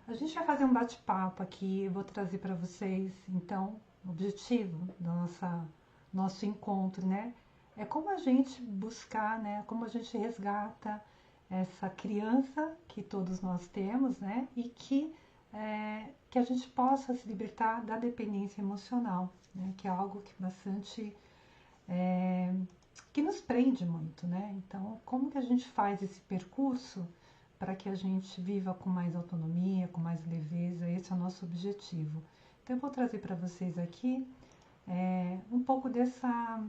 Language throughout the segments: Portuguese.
A gente vai fazer um bate-papo aqui, eu vou trazer para vocês, então, o objetivo do nosso encontro, né? É como a gente buscar, né? Como a gente resgata essa criança que todos nós temos, né? E que a gente possa se libertar da dependência emocional, né? Que é algo que bastante que nos prende muito, né? Então, como que a gente faz esse percurso para que a gente viva com mais autonomia, com mais leveza? Esse é o nosso objetivo. Então, eu vou trazer para vocês aqui um pouco dessa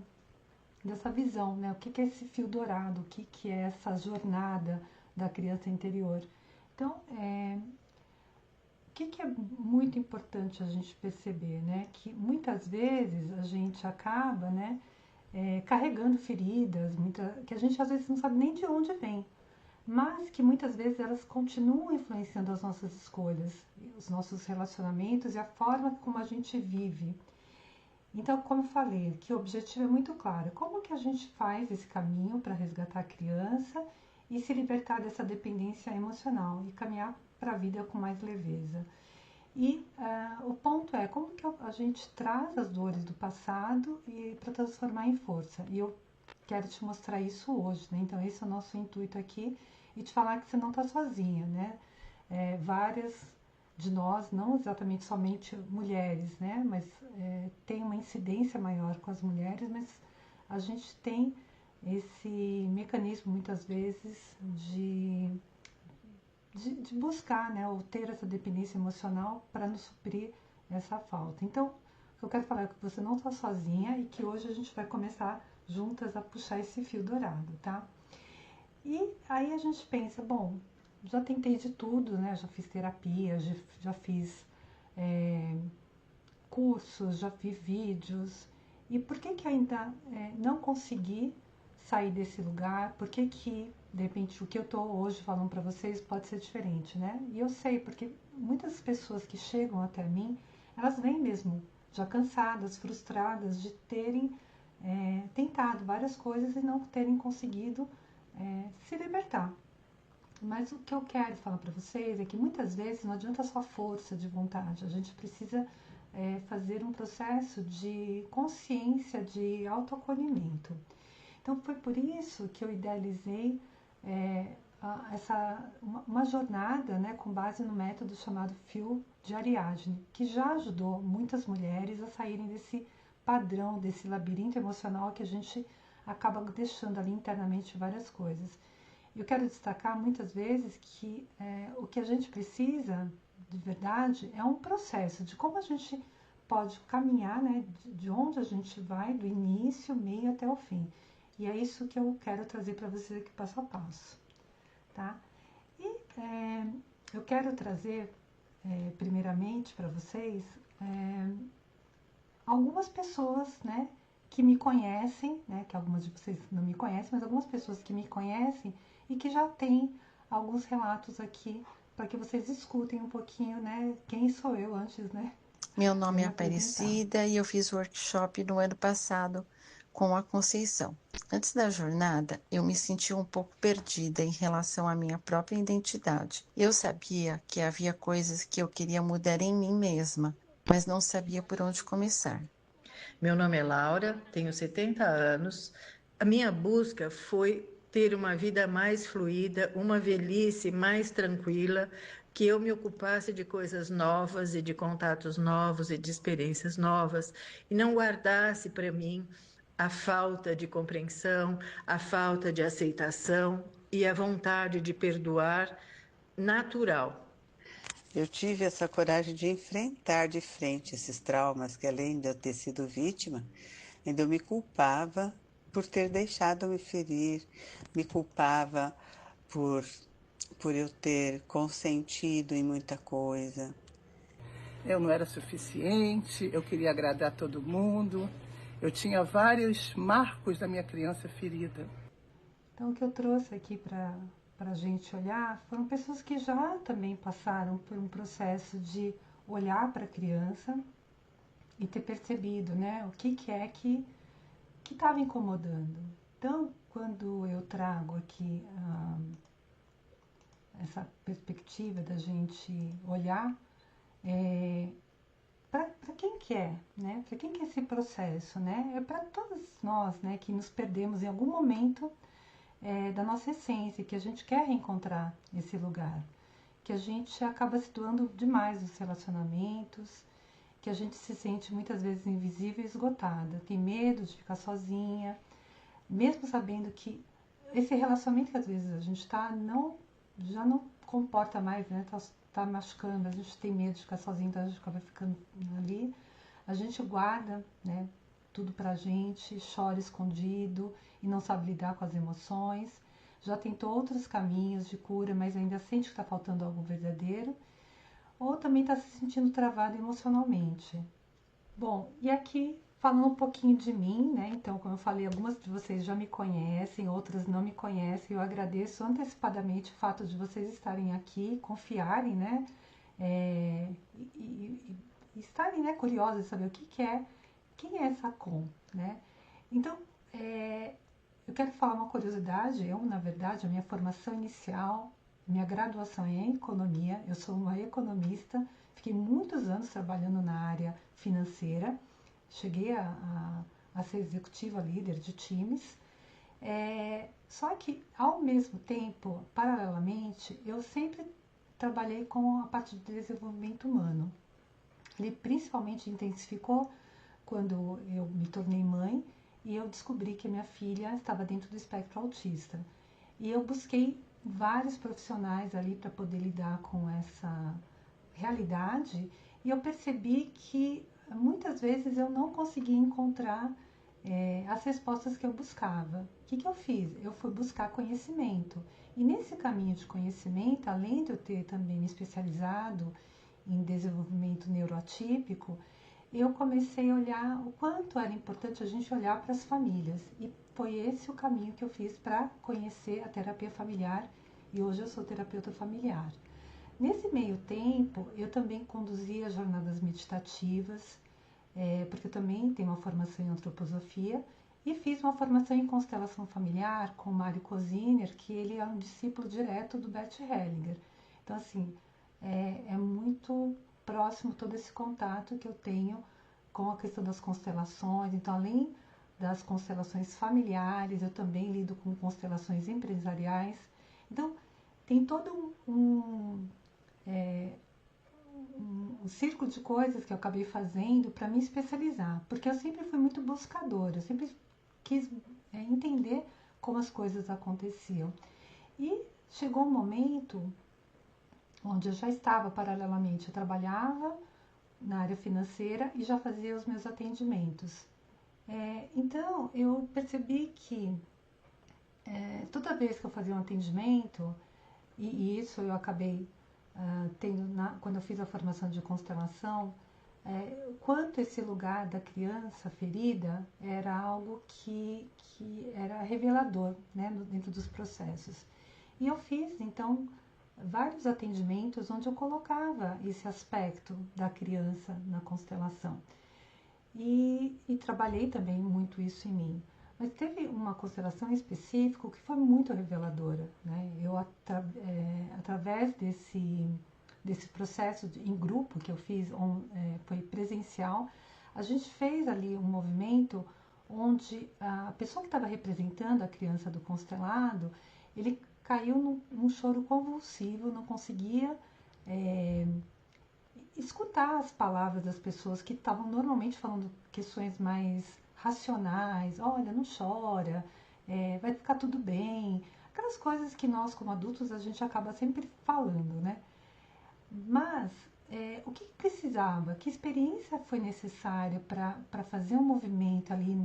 visão, né? O que é esse fio dourado? O que é essa jornada da criança interior? Então, o que é muito importante a gente perceber, né? Que muitas vezes a gente acaba, né? Carregando feridas, que a gente às vezes não sabe nem de onde vem, mas que muitas vezes elas continuam influenciando as nossas escolhas, os nossos relacionamentos e a forma como a gente vive. Então, como eu falei, que o objetivo é muito claro. Como que a gente faz esse caminho para resgatar a criança e se libertar dessa dependência emocional e caminhar para a vida com mais leveza? E o ponto é como que a gente traz as dores do passado e para transformar em força. E eu quero te mostrar isso hoje, né? Então esse é o nosso intuito aqui e te falar que você não está sozinha, né? Várias de nós, não exatamente somente mulheres, né? Mas tem uma incidência maior com as mulheres, mas a gente tem esse mecanismo muitas vezes de buscar, né, ou ter essa dependência emocional para nos suprir essa falta. Então, o que eu quero falar é que você não está sozinha e que hoje a gente vai começar juntas a puxar esse fio dourado, tá? E aí a gente pensa, bom, já tentei de tudo, né? Já fiz terapia, já fiz cursos, já vi vídeos. E por que ainda não consegui sair desse lugar? Por que de repente o que eu estou hoje falando para vocês pode ser diferente, né? E eu sei porque muitas pessoas que chegam até mim, elas vêm mesmo já cansadas, frustradas de terem tentado várias coisas e não terem conseguido se libertar. Mas o que eu quero falar para vocês é que muitas vezes não adianta só força de vontade, a gente precisa fazer um processo de consciência, de autoacolhimento. Então foi por isso que eu idealizei uma jornada, né, com base no método chamado Fio de Ariadne, que já ajudou muitas mulheres a saírem desse padrão, desse labirinto emocional que a gente acaba deixando ali internamente várias coisas. Eu quero destacar muitas vezes que o que a gente precisa, de verdade, é um processo de como a gente pode caminhar, né, de onde a gente vai, do início, meio até o fim. E é isso que eu quero trazer para vocês aqui passo a passo, tá? E eu quero trazer, primeiramente, para vocês, algumas pessoas, né, que me conhecem, né, que algumas de vocês não me conhecem, mas algumas pessoas que me conhecem e que já têm alguns relatos aqui para que vocês escutem um pouquinho, né, quem sou eu antes, né, Meu de eu nome é me apresentar. Aparecida e eu fiz workshop no ano passado com a Conceição. Antes da jornada, eu me senti um pouco perdida em relação à minha própria identidade. Eu sabia que havia coisas que eu queria mudar em mim mesma, mas não sabia por onde começar. Meu nome é Laura, tenho 70 anos. A minha busca foi ter uma vida mais fluida, uma velhice mais tranquila, que eu me ocupasse de coisas novas e de contatos novos e de experiências novas e não guardasse para mim a falta de compreensão, a falta de aceitação e a vontade de perdoar natural. Eu tive essa coragem de enfrentar de frente esses traumas que, além de eu ter sido vítima, ainda eu me culpava por ter deixado me ferir, me culpava por, por eu ter consentido em muita coisa. Eu não era suficiente, eu queria agradar todo mundo. Eu tinha vários marcos da minha criança ferida. Então, o que eu trouxe aqui para a gente olhar foram pessoas que já também passaram por um processo de olhar para a criança e ter percebido, né, o que é que estava incomodando. Então, quando eu trago aqui essa perspectiva da gente olhar para quem que é, né? Para quem que é esse processo, né? É para todos nós, né, que nos perdemos em algum momento da nossa essência, que a gente quer reencontrar esse lugar, que a gente acaba se doando demais nos relacionamentos, que a gente se sente muitas vezes invisível e esgotada, tem medo de ficar sozinha, mesmo sabendo que esse relacionamento que às vezes a gente está já não comporta mais, né? Tá machucando, a gente tem medo de ficar sozinho, então a gente acaba ficando ali. A gente guarda, né, tudo pra gente, chora escondido e não sabe lidar com as emoções. Já tentou outros caminhos de cura, mas ainda sente que está faltando algo verdadeiro. Ou também está se sentindo travado emocionalmente. Bom, e aqui falando um pouquinho de mim, né? Então, como eu falei, algumas de vocês já me conhecem, outras não me conhecem. Eu agradeço antecipadamente o fato de vocês estarem aqui, confiarem, né? E estarem, né, curiosos de saber o que é, quem é essa Com, né? Então, eu quero falar uma curiosidade. Na verdade, a minha formação inicial, minha graduação é em economia. Eu sou uma economista, fiquei muitos anos trabalhando na área financeira. Cheguei a ser executiva líder de times. Só que, ao mesmo tempo, paralelamente, eu sempre trabalhei com a parte de desenvolvimento humano. Ele principalmente intensificou quando eu me tornei mãe e eu descobri que a minha filha estava dentro do espectro autista. E eu busquei vários profissionais ali para poder lidar com essa realidade e eu percebi que muitas vezes eu não conseguia encontrar as respostas que eu buscava. O que eu fiz? Eu fui buscar conhecimento. E nesse caminho de conhecimento, além de eu ter também me especializado em desenvolvimento neuroatípico, eu comecei a olhar o quanto era importante a gente olhar para as famílias. E foi esse o caminho que eu fiz para conhecer a terapia familiar e hoje eu sou terapeuta familiar. Nesse meio tempo, eu também conduzia jornadas meditativas, porque eu também tenho uma formação em antroposofia e fiz uma formação em constelação familiar com o Mário Cosiner, que ele é um discípulo direto do Bert Hellinger. Então, assim, é muito próximo todo esse contato que eu tenho com a questão das constelações. Então, além das constelações familiares, eu também lido com constelações empresariais. Então, tem todo um círculo de coisas que eu acabei fazendo para me especializar, porque eu sempre fui muito buscadora, eu sempre quis entender como as coisas aconteciam. E chegou um momento onde eu já estava paralelamente, eu trabalhava na área financeira e já fazia os meus atendimentos. Então, eu percebi que toda vez que eu fazia um atendimento, e isso eu acabei tendo quando eu fiz a formação de constelação, quanto esse lugar da criança ferida era algo que era revelador, né, dentro dos processos. E eu fiz, então, vários atendimentos onde eu colocava esse aspecto da criança na constelação. E trabalhei também muito isso em mim. Mas teve uma constelação em específico que foi muito reveladora, né? Eu, através desse processo em grupo que eu fiz, foi presencial, a gente fez ali um movimento onde a pessoa que estava representando a criança do constelado, ele caiu num choro convulsivo, não conseguia escutar as palavras das pessoas que estavam normalmente falando questões mais racionais. Olha, não chora, vai ficar tudo bem. Aquelas coisas que nós, como adultos, a gente acaba sempre falando, né? Mas o que precisava? Que experiência foi necessária para fazer um movimento ali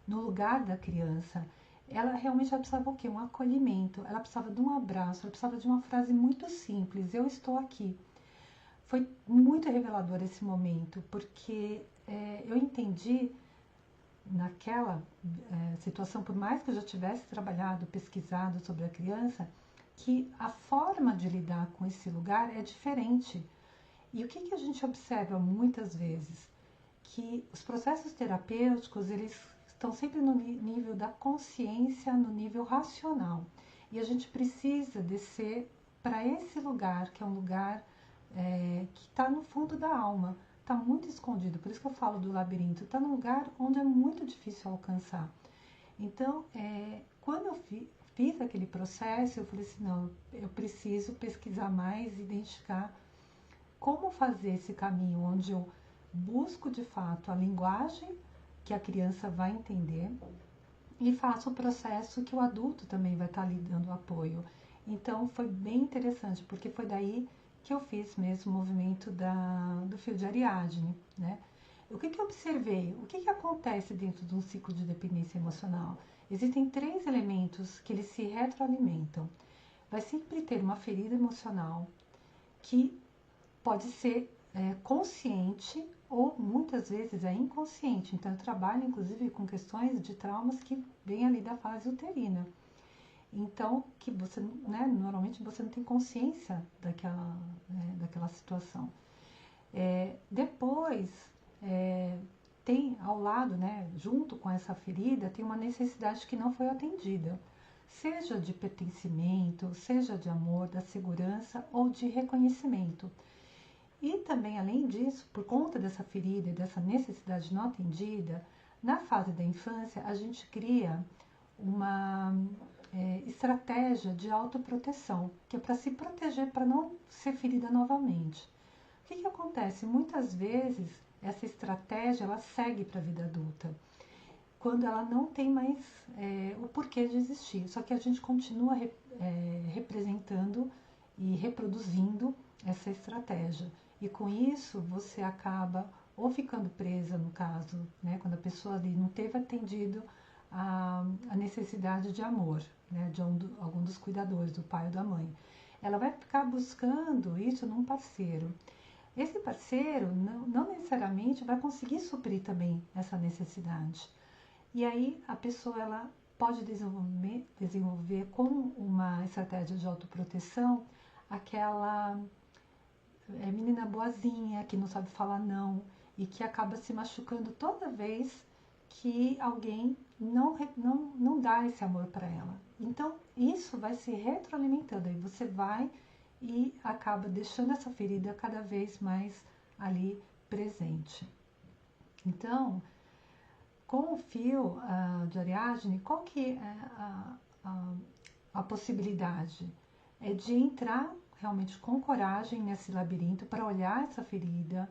no lugar da criança? Ela realmente precisava o quê? Um acolhimento. Ela precisava de um abraço, ela precisava de uma frase muito simples: eu estou aqui. Foi muito revelador esse momento, porque eu entendi naquela situação, por mais que eu já tivesse trabalhado, pesquisado sobre a criança, que a forma de lidar com esse lugar é diferente. E o que a gente observa muitas vezes? Que os processos terapêuticos, eles estão sempre no nível da consciência, no nível racional. E a gente precisa descer para esse lugar, que é um lugar que está no fundo da alma, está muito escondido. Por isso que eu falo do labirinto, está num lugar onde é muito difícil alcançar. Então, quando eu fiz aquele processo, eu falei assim, não, eu preciso pesquisar mais, identificar como fazer esse caminho, onde eu busco de fato a linguagem que a criança vai entender e faço o processo que o adulto também vai estar lhe dando apoio. Então foi bem interessante, porque foi daí que eu fiz mesmo o movimento do fio de Ariadne, né? O que eu observei? O que acontece dentro de um ciclo de dependência emocional? Existem 3 elementos que eles se retroalimentam. Vai sempre ter uma ferida emocional que pode ser consciente ou muitas vezes é inconsciente. Então eu trabalho inclusive com questões de traumas que vêm ali da fase uterina. Então, que você, né, normalmente você não tem consciência daquela situação. Depois, tem ao lado, né, junto com essa ferida, tem uma necessidade que não foi atendida. Seja de pertencimento, seja de amor, da segurança ou de reconhecimento. E também, além disso, por conta dessa ferida e dessa necessidade não atendida, na fase da infância, a gente cria uma estratégia de autoproteção, que é para se proteger, para não ser ferida novamente. O que acontece? Muitas vezes, essa estratégia, ela segue para a vida adulta, quando ela não tem mais o porquê de existir. Só que a gente continua representando e reproduzindo essa estratégia. E com isso, você acaba ou ficando presa, no caso, né, quando a pessoa ali não teve atendido a necessidade de amor, né, de algum dos cuidadores, do pai ou da mãe. Ela vai ficar buscando isso num parceiro. Esse parceiro não necessariamente vai conseguir suprir também essa necessidade. E aí a pessoa ela pode desenvolver como uma estratégia de autoproteção aquela menina boazinha que não sabe falar não e que acaba se machucando toda vez que alguém não dá esse amor para ela. Então isso vai se retroalimentando, aí você vai e acaba deixando essa ferida cada vez mais ali presente. Então, com o fio de Ariadne, qual que é a possibilidade? É de entrar realmente com coragem nesse labirinto para olhar essa ferida,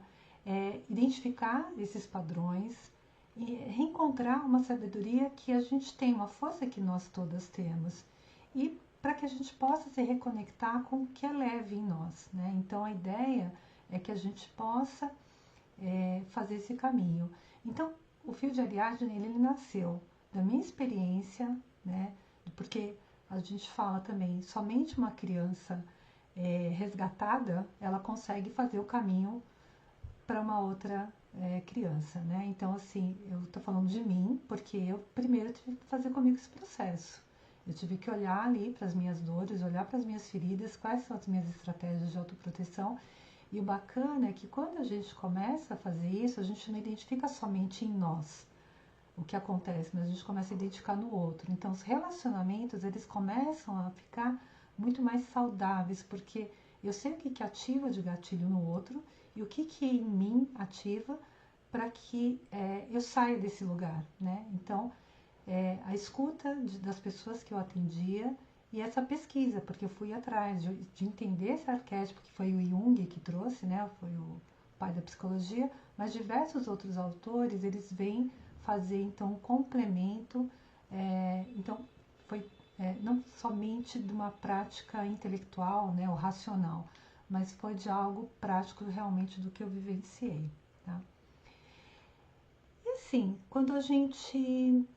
identificar esses padrões e reencontrar uma sabedoria que a gente tem, uma força que nós todas temos, e para que a gente possa se reconectar com o que é leve em nós, né? Então a ideia é que a gente possa fazer esse caminho. Então o fio de Ariadne ele nasceu da minha experiência, né? Porque a gente fala também, somente uma criança resgatada, ela consegue fazer o caminho para uma outra criança, né? Então, assim, eu tô falando de mim, porque eu primeiro tive que fazer comigo esse processo. Eu tive que olhar ali para as minhas dores, olhar para as minhas feridas, quais são as minhas estratégias de autoproteção. E o bacana é que quando a gente começa a fazer isso, a gente não identifica somente em nós o que acontece, mas a gente começa a identificar no outro. Então, os relacionamentos, eles começam a ficar muito mais saudáveis, porque eu sei o que ativa de gatilho no outro e o que em mim ativa para que eu saia desse lugar, né? Então, a escuta das pessoas que eu atendia e essa pesquisa, porque eu fui atrás de entender esse arquétipo que foi o Jung que trouxe, né? Foi o pai da psicologia, mas diversos outros autores, eles vêm fazer então um complemento, então foi não somente de uma prática intelectual, né, ou racional, mas foi de algo prático realmente do que eu vivenciei, tá? E assim, quando a gente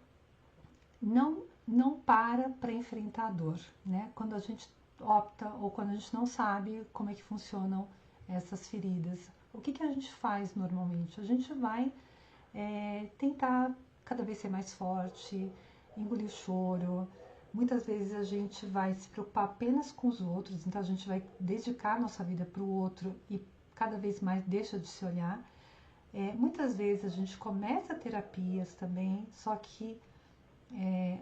não para enfrentar a dor, né? Quando a gente opta ou quando a gente não sabe como é que funcionam essas feridas, o que a gente faz normalmente? A gente vai tentar cada vez ser mais forte, engolir o choro. Muitas vezes a gente vai se preocupar apenas com os outros, então a gente vai dedicar nossa vida para o outro e cada vez mais deixa de se olhar. Muitas vezes a gente começa terapias também, só que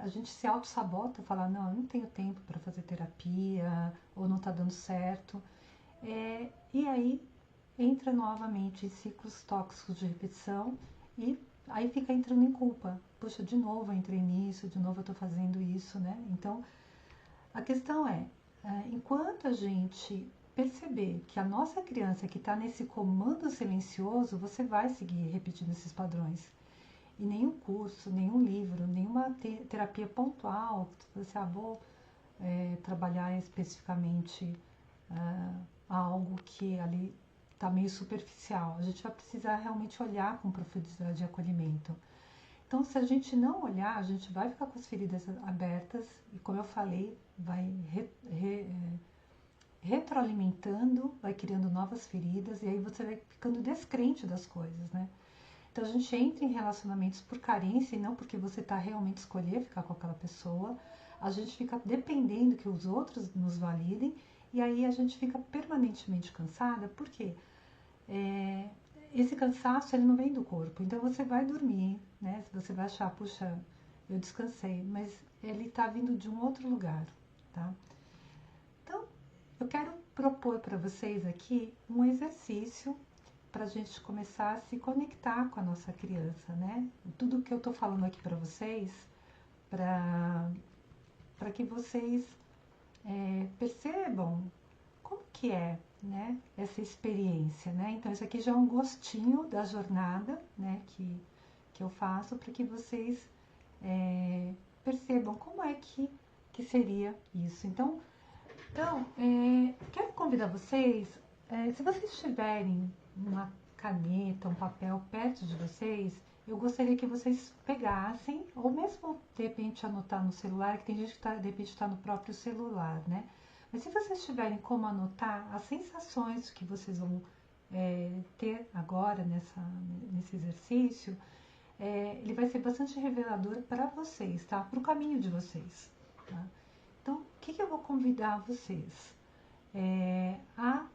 a gente se auto-sabota, falar, não, eu não tenho tempo para fazer terapia, ou não está dando certo. E aí entra novamente em ciclos tóxicos de repetição e aí fica entrando em culpa. Puxa, de novo eu entrei nisso, de novo eu estou fazendo isso, né? Então, a questão enquanto a gente perceber que a nossa criança que está nesse comando silencioso, você vai seguir repetindo esses padrões. E nenhum curso, nenhum livro, nenhuma terapia pontual, você vou trabalhar especificamente algo que ali está meio superficial. A gente vai precisar realmente olhar com profundidade e acolhimento. Então, se a gente não olhar, a gente vai ficar com as feridas abertas e, como eu falei, vai retroalimentando, vai criando novas feridas e aí você vai ficando descrente das coisas, né? Então, a gente entra em relacionamentos por carência e não porque você está realmente escolher ficar com aquela pessoa. A gente fica dependendo que os outros nos validem e aí a gente fica permanentemente cansada, porque esse cansaço ele não vem do corpo. Então você vai dormir, né? Você vai achar, puxa, eu descansei, mas ele está vindo de um outro lugar, tá? Então, eu quero propor para vocês aqui um exercício para a gente começar a se conectar com a nossa criança, né? Tudo que eu estou falando aqui para vocês, para que vocês percebam como que é, né, essa experiência, né? Então, isso aqui já é um gostinho da jornada, né, que eu faço para que vocês percebam como é que seria isso. Então quero convidar vocês, se vocês tiverem uma caneta, um papel perto de vocês, eu gostaria que vocês pegassem, ou mesmo de repente anotar no celular, que tem gente que de repente está no próprio celular, né? Mas se vocês tiverem como anotar as sensações que vocês vão ter agora nesse exercício, ele vai ser bastante revelador para vocês, tá? Para o caminho de vocês, tá? Então, o que eu vou convidar vocês? A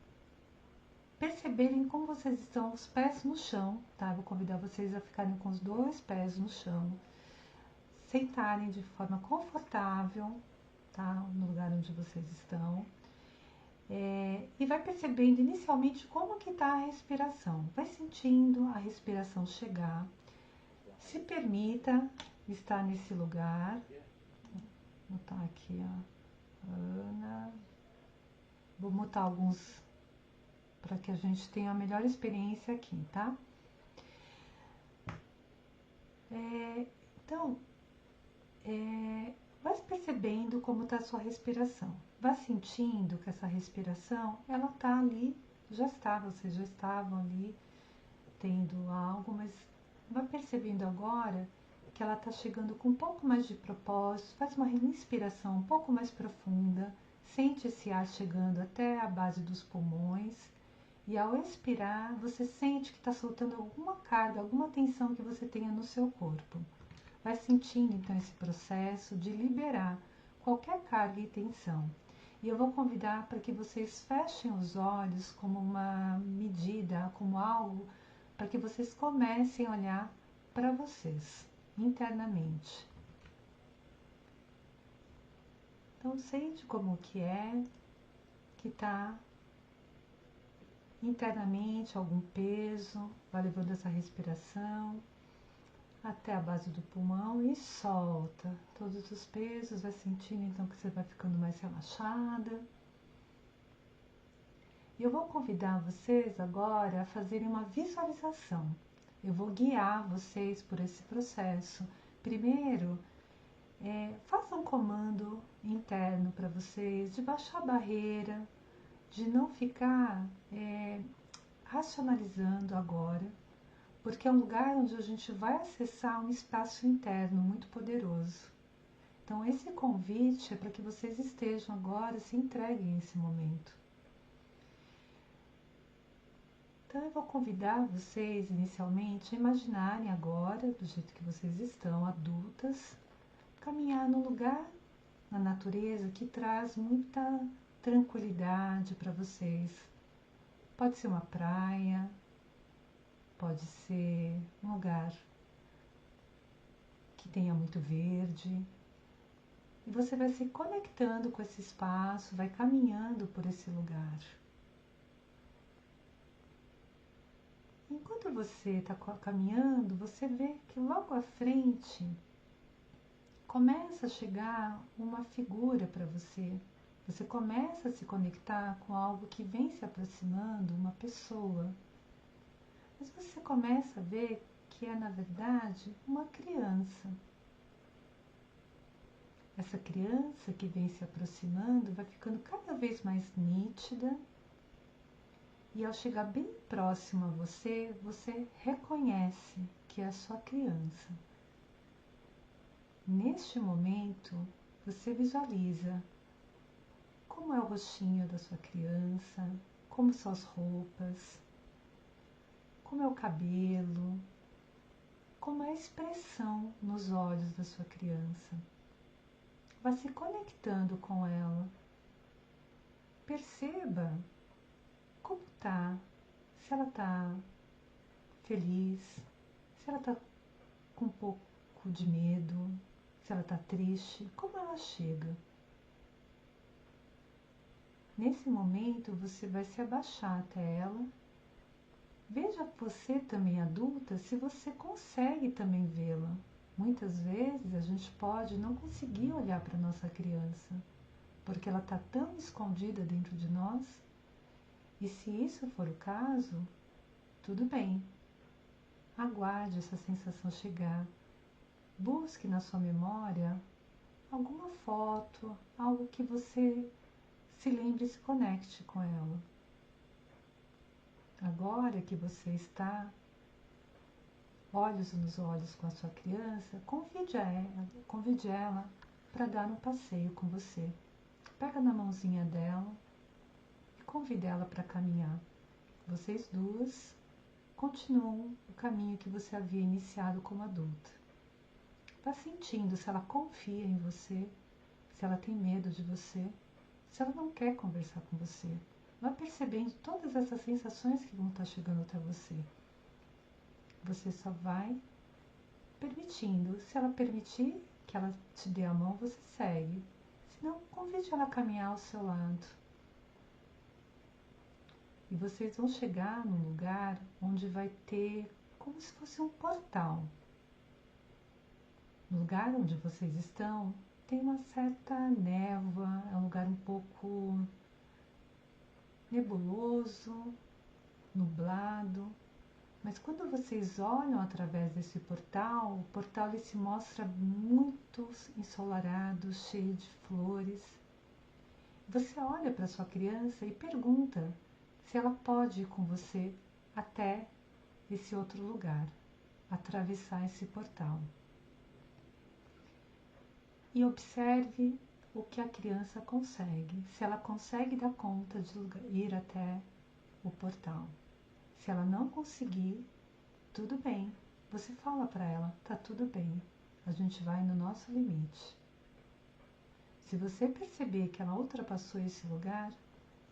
perceberem como vocês estão, os pés no chão, tá? Eu vou convidar vocês a ficarem com os 2 pés no chão, sentarem de forma confortável, tá? No lugar onde vocês estão. E vai percebendo inicialmente como que está a respiração. Vai sentindo a respiração chegar. Se permita estar nesse lugar. Vou botar aqui a Ana. Vou mutar alguns para que a gente tenha a melhor experiência aqui, tá? Então, vai percebendo como está a sua respiração. Vai sentindo que essa respiração, ela está ali, vocês já estavam ali tendo algo, mas vai percebendo agora que ela está chegando com um pouco mais de propósito. Faz uma inspiração um pouco mais profunda, sente esse ar chegando até a base dos pulmões. E ao expirar, você sente que está soltando alguma carga, alguma tensão que você tenha no seu corpo. Vai sentindo então esse processo de liberar qualquer carga e tensão. E eu vou convidar para que vocês fechem os olhos como uma medida, como algo, para que vocês comecem a olhar para vocês, internamente. Então sente como que está internamente algum peso, vai levando essa respiração até a base do pulmão e solta todos os pesos, vai sentindo então que você vai ficando mais relaxada. E eu vou convidar vocês agora a fazerem uma visualização. Eu vou guiar vocês por esse processo. Primeiro, faça um comando interno para vocês de baixar a barreira, de não ficar racionalizando agora, porque é um lugar onde a gente vai acessar um espaço interno muito poderoso. Então esse convite é para que vocês estejam agora, se entreguem nesse momento. Então eu vou convidar vocês inicialmente a imaginarem agora, do jeito que vocês estão, adultas, caminhar num lugar na natureza que traz muita tranquilidade para vocês. Pode ser uma praia, pode ser um lugar que tenha muito verde. E você vai se conectando com esse espaço, vai caminhando por esse lugar. Enquanto você está caminhando, você vê que logo à frente começa a chegar uma figura para você. Você começa a se conectar com algo que vem se aproximando, uma pessoa. Mas você começa a ver que é, na verdade, uma criança. Essa criança que vem se aproximando vai ficando cada vez mais nítida. E ao chegar bem próximo a você, você reconhece que é a sua criança. Neste momento, você visualiza como é o rostinho da sua criança, como são as roupas, como é o cabelo, como é a expressão nos olhos da sua criança. Vá se conectando com ela. Perceba como tá, se ela tá feliz, se ela tá com um pouco de medo, se ela tá triste, como ela chega. Nesse momento você vai se abaixar até ela. Veja você também adulta, se você consegue também vê-la. Muitas vezes a gente pode não conseguir olhar para nossa criança, porque ela está tão escondida dentro de nós. E se isso for o caso, tudo bem. Aguarde essa sensação chegar. Busque na sua memória alguma foto, algo que você se lembre e se conecte com ela. Agora que você está olhos nos olhos com a sua criança, convide ela para dar um passeio com você. Pega na mãozinha dela e convide ela para caminhar. Vocês duas continuam o caminho que você havia iniciado como adulta. Vá sentindo se ela confia em você, se ela tem medo de você, se ela não quer conversar com você. Vá percebendo todas essas sensações que vão estar chegando até você. Você só vai permitindo. Se ela permitir que ela te dê a mão, você segue. Se não, convide ela a caminhar ao seu lado. E vocês vão chegar num lugar onde vai ter como se fosse um portal. No lugar onde vocês estão, tem uma certa névoa, é um lugar um pouco nebuloso, nublado. Mas quando vocês olham através desse portal, o portal ele se mostra muito ensolarado, cheio de flores. Você olha para sua criança e pergunta se ela pode ir com você até esse outro lugar, atravessar esse portal. E observe o que a criança consegue, se ela consegue dar conta de ir até o portal. Se ela não conseguir, tudo bem. Você fala para ela, tá tudo bem. A gente vai no nosso limite. Se você perceber que ela ultrapassou esse lugar,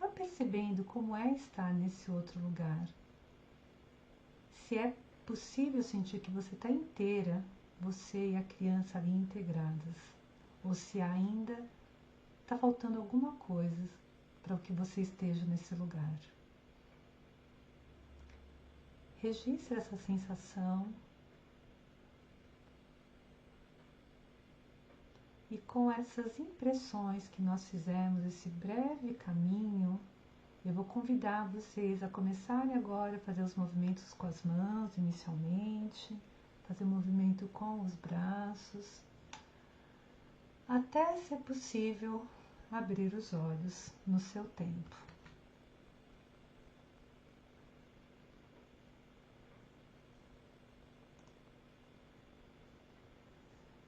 vá percebendo como é estar nesse outro lugar. Se é possível sentir que você está inteira, você e a criança ali integradas. Ou se ainda está faltando alguma coisa para que você esteja nesse lugar. Registre essa sensação e com essas impressões que nós fizemos, esse breve caminho, eu vou convidar vocês a começarem agora a fazer os movimentos com as mãos inicialmente, fazer movimento com os braços, até ser possível abrir os olhos no seu tempo.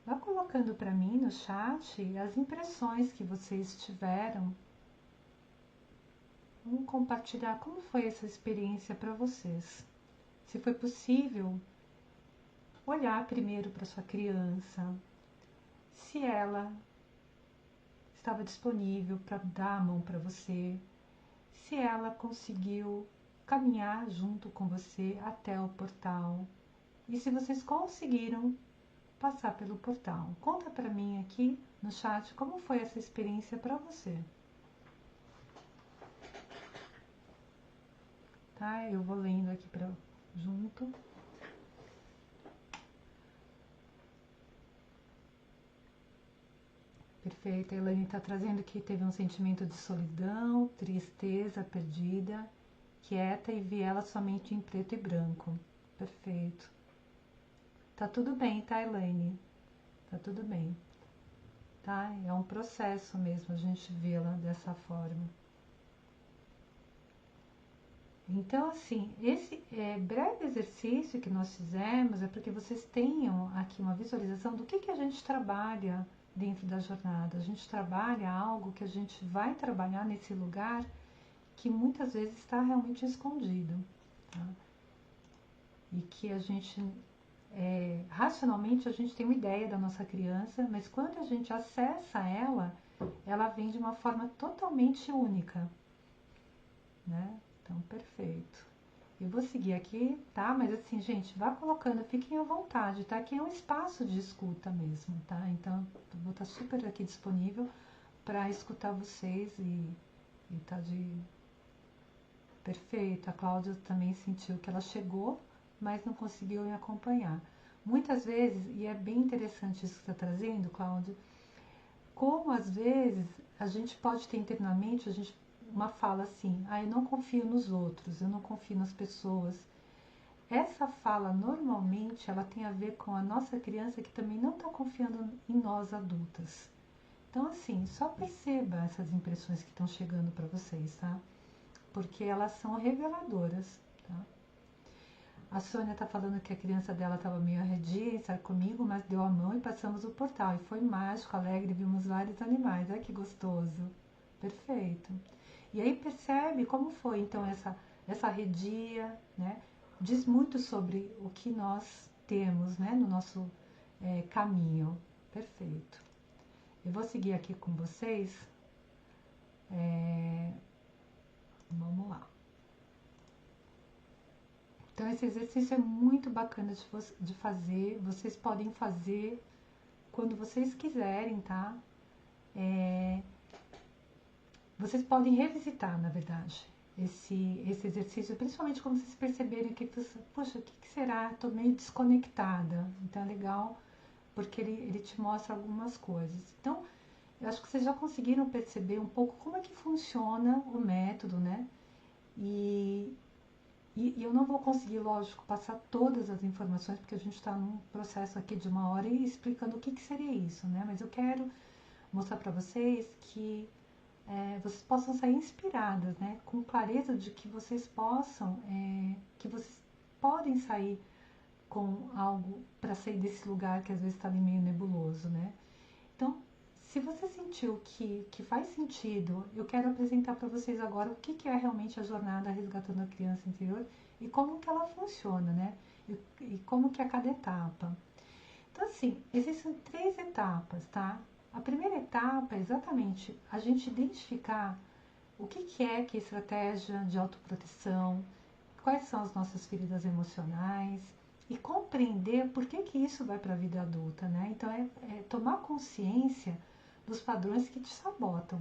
Vá colocando para mim no chat as impressões que vocês tiveram. Vamos compartilhar como foi essa experiência para vocês. Se foi possível, olhar primeiro para sua criança, se ela estava disponível para dar a mão para você, se ela conseguiu caminhar junto com você até o portal e se vocês conseguiram passar pelo portal. Conta para mim aqui no chat como foi essa experiência para você. Tá? Eu vou lendo aqui junto. Perfeito. A Elaine está trazendo que teve um sentimento de solidão, tristeza, perdida, quieta e vi ela somente em preto e branco. Perfeito. Tá tudo bem, tá, Elaine? Tá tudo bem. Tá? É um processo mesmo a gente vê-la dessa forma. Então, assim, esse breve exercício que nós fizemos é para que vocês tenham aqui uma visualização do que a gente trabalha dentro da jornada. A gente trabalha algo que a gente vai trabalhar nesse lugar que muitas vezes está realmente escondido. Tá? E que a gente, racionalmente, a gente tem uma ideia da nossa criança, mas quando a gente acessa ela vem de uma forma totalmente única. Né? Então, perfeito. Eu vou seguir aqui, tá? Mas assim, gente, vá colocando, fiquem à vontade, tá? Aqui é um espaço de escuta mesmo, tá? Então, eu vou estar super aqui disponível para escutar vocês e tá de... Perfeito. A Cláudia também sentiu que ela chegou, mas não conseguiu me acompanhar. Muitas vezes, e é bem interessante isso que você está trazendo, Cláudia, como às vezes a gente pode ter internamente, uma fala assim, eu não confio nos outros, eu não confio nas pessoas. Essa fala, normalmente, ela tem a ver com a nossa criança que também não está confiando em nós adultas. Então, assim, só perceba essas impressões que estão chegando para vocês, tá? Porque elas são reveladoras, tá? A Sônia está falando que a criança dela estava meio arredia em estar comigo, mas deu a mão e passamos o portal. E foi mágico, alegre, vimos vários animais. Ai, que gostoso. Perfeito. E aí percebe como foi, então, essa arredia, né? Diz muito sobre o que nós temos, né? No nosso caminho. Perfeito. Eu vou seguir aqui com vocês. Vamos lá. Então, esse exercício é muito bacana de fazer. Vocês podem fazer quando vocês quiserem, tá? Vocês podem revisitar, na verdade, esse exercício, principalmente quando vocês perceberem que, poxa, o que será? Estou meio desconectada. Então, é legal, porque ele te mostra algumas coisas. Então, eu acho que vocês já conseguiram perceber um pouco como é que funciona o método, né? E eu não vou conseguir, lógico, passar todas as informações, porque a gente está num processo aqui de 1 hora e explicando o que seria isso, né? Mas eu quero mostrar para vocês que vocês possam sair inspiradas, né? Com clareza de que vocês podem sair com algo para sair desse lugar que às vezes está ali meio nebuloso, né? Então, se você sentiu que faz sentido, eu quero apresentar para vocês agora o que é realmente a jornada Resgatando a Criança Interior e como que ela funciona, né? E como que é cada etapa. Então, assim, existem 3 etapas, tá? A primeira etapa é exatamente a gente identificar o que é estratégia de autoproteção, quais são as nossas feridas emocionais e compreender por que isso vai para a vida adulta, né? Então, é tomar consciência dos padrões que te sabotam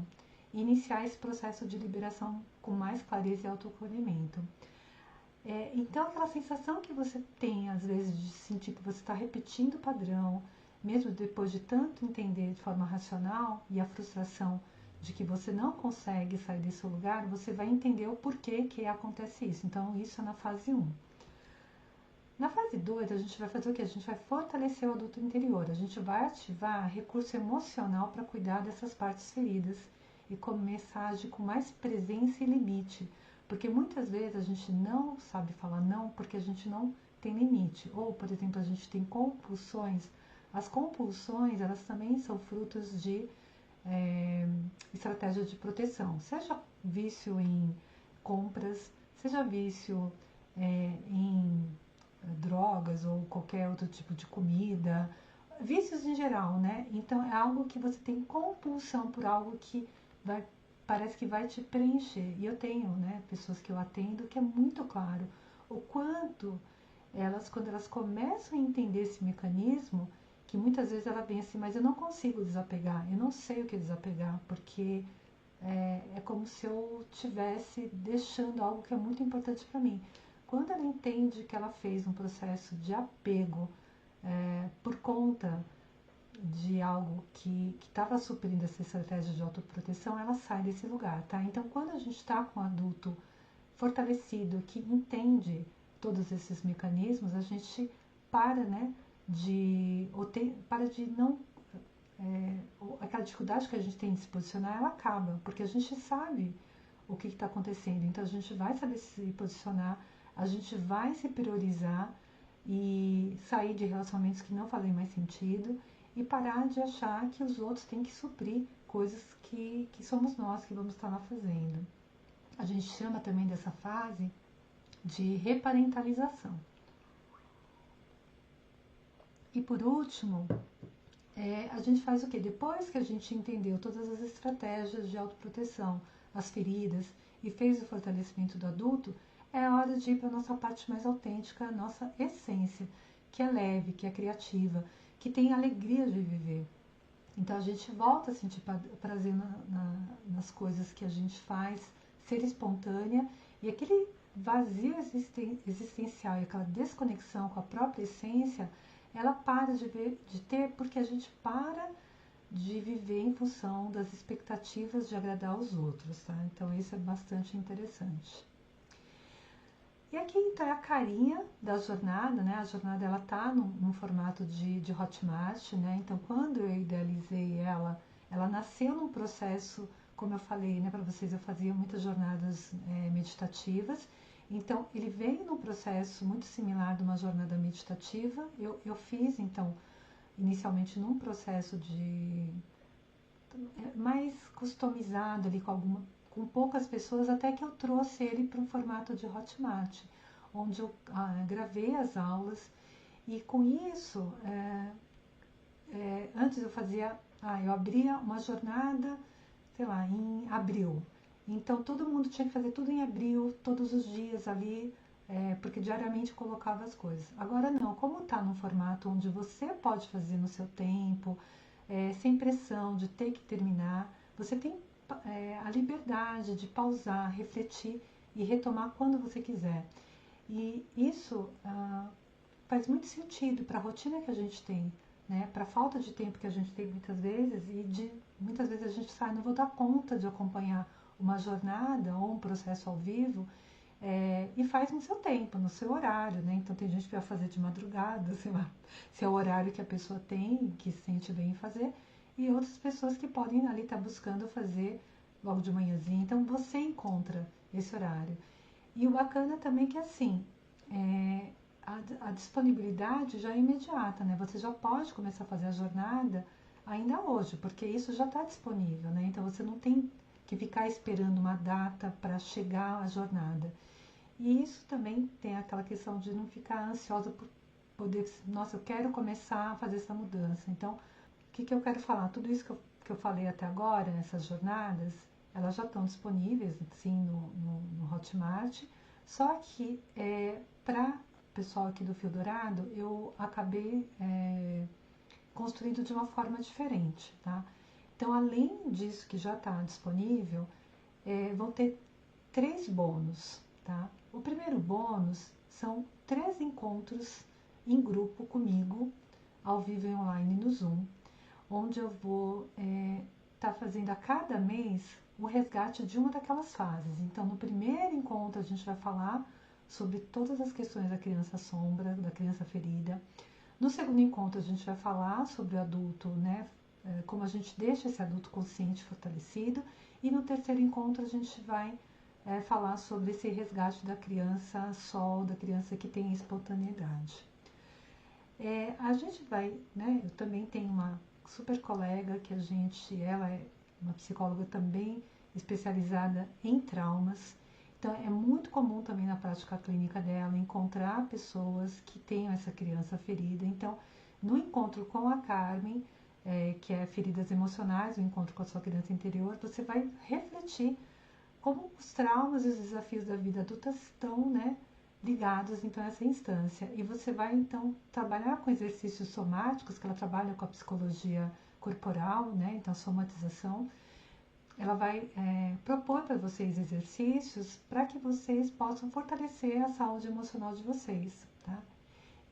e iniciar esse processo de liberação com mais clareza e autoacolhimento. Então, aquela sensação que você tem, às vezes, de sentir que você está repetindo o padrão, mesmo depois de tanto entender de forma racional, e a frustração de que você não consegue sair desse lugar, você vai entender o porquê que acontece isso. Então, isso é na fase 1. Na fase 2, a gente vai fazer o quê? A gente vai fortalecer o adulto interior. A gente vai ativar recurso emocional para cuidar dessas partes feridas e começar a agir com mais presença e limite. Porque muitas vezes a gente não sabe falar não porque a gente não tem limite. Ou, por exemplo, a gente tem compulsões. As compulsões, elas também são frutos de estratégia de proteção. Seja vício em compras, seja vício em drogas ou qualquer outro tipo de comida. Vícios em geral, né? Então, é algo que você tem compulsão por algo que parece que vai te preencher. E eu tenho, né, pessoas que eu atendo que é muito claro o quanto elas, quando elas começam a entender esse mecanismo, que muitas vezes ela vem assim, mas eu não consigo desapegar, eu não sei o que desapegar, porque é como se eu estivesse deixando algo que é muito importante para mim. Quando ela entende que ela fez um processo de apego por conta de algo que estava suprindo essa estratégia de autoproteção, ela sai desse lugar, tá? Então, quando a gente está com um adulto fortalecido, que entende todos esses mecanismos, a gente para, né, para de não... aquela dificuldade que a gente tem de se posicionar, ela acaba, porque a gente sabe o que está acontecendo. Então, a gente vai saber se posicionar, a gente vai se priorizar e sair de relacionamentos que não fazem mais sentido e parar de achar que os outros têm que suprir coisas que somos nós que vamos estar lá fazendo. A gente chama também dessa fase de reparentalização. E por último, a gente faz o quê? Depois que a gente entendeu todas as estratégias de autoproteção, as feridas e fez o fortalecimento do adulto, é hora de ir para a nossa parte mais autêntica, a nossa essência, que é leve, que é criativa, que tem alegria de viver. Então a gente volta a sentir prazer nas coisas que a gente faz, ser espontânea, e aquele vazio existencial e aquela desconexão com a própria essência, ela para de ter, porque a gente para de viver em função das expectativas de agradar os outros, tá? Então isso é bastante interessante. E aqui então é a carinha da jornada, né? A jornada ela tá num formato de Hotmart, né? Então quando eu idealizei ela nasceu num processo, como eu falei, né, para vocês, eu fazia muitas jornadas meditativas. Então ele veio num processo muito similar de uma jornada meditativa. Eu fiz então inicialmente num processo de mais customizado ali com poucas pessoas, até que eu trouxe ele para um formato de Hotmart, onde eu gravei as aulas, e com isso, antes eu fazia, eu abria uma jornada, sei lá, em abril. Então todo mundo tinha que fazer tudo em abril, todos os dias ali, porque diariamente eu colocava as coisas. Agora não, como está num formato onde você pode fazer no seu tempo, sem pressão de ter que terminar, você tem a liberdade de pausar, refletir e retomar quando você quiser. E isso faz muito sentido para a rotina que a gente tem, né? Para a falta de tempo que a gente tem muitas vezes, muitas vezes a gente sai, não vou dar conta de acompanhar uma jornada ou um processo ao vivo, e faz no seu tempo, no seu horário, né? Então tem gente que vai fazer de madrugada, sei lá, se é o horário que a pessoa tem, que se sente bem em fazer, e outras pessoas que podem ali estar buscando fazer logo de manhãzinha. Então você encontra esse horário. E o bacana também é que assim, a disponibilidade já é imediata, né? Você já pode começar a fazer a jornada ainda hoje, porque isso já está disponível, né? Então você não tem que ficar esperando uma data para chegar à jornada. E isso também tem aquela questão de não ficar ansiosa por poder, nossa, eu quero começar a fazer essa mudança. Então, o que eu quero falar? Tudo isso que eu falei até agora, essas jornadas, elas já estão disponíveis, sim, no Hotmart, só que para o pessoal aqui do Fio Dourado, eu acabei construindo de uma forma diferente, tá? Então, além disso que já está disponível, vão ter 3 bônus, tá? O primeiro bônus são 3 encontros em grupo comigo, ao vivo e online no Zoom, onde eu vou estar fazendo a cada mês o resgate de uma daquelas fases. Então, no primeiro encontro, a gente vai falar sobre todas as questões da criança sombra, da criança ferida. No segundo encontro, a gente vai falar sobre o adulto, né? Como a gente deixa esse adulto consciente fortalecido. E no terceiro encontro, a gente vai falar sobre esse resgate da criança sol, da criança que tem espontaneidade. A gente vai, né? Eu também tenho uma super colega que ela é uma psicóloga também especializada em traumas. Então é muito comum também na prática clínica dela encontrar pessoas que tenham essa criança ferida. Então, no encontro com a Carmen, que é feridas emocionais, o encontro com a sua criança interior, você vai refletir como os traumas e os desafios da vida adulta estão, né, ligados então a essa instância. E você vai então trabalhar com exercícios somáticos, que ela trabalha com a psicologia corporal, né? Então a somatização, ela vai propor para vocês exercícios para que vocês possam fortalecer a saúde emocional de vocês, tá?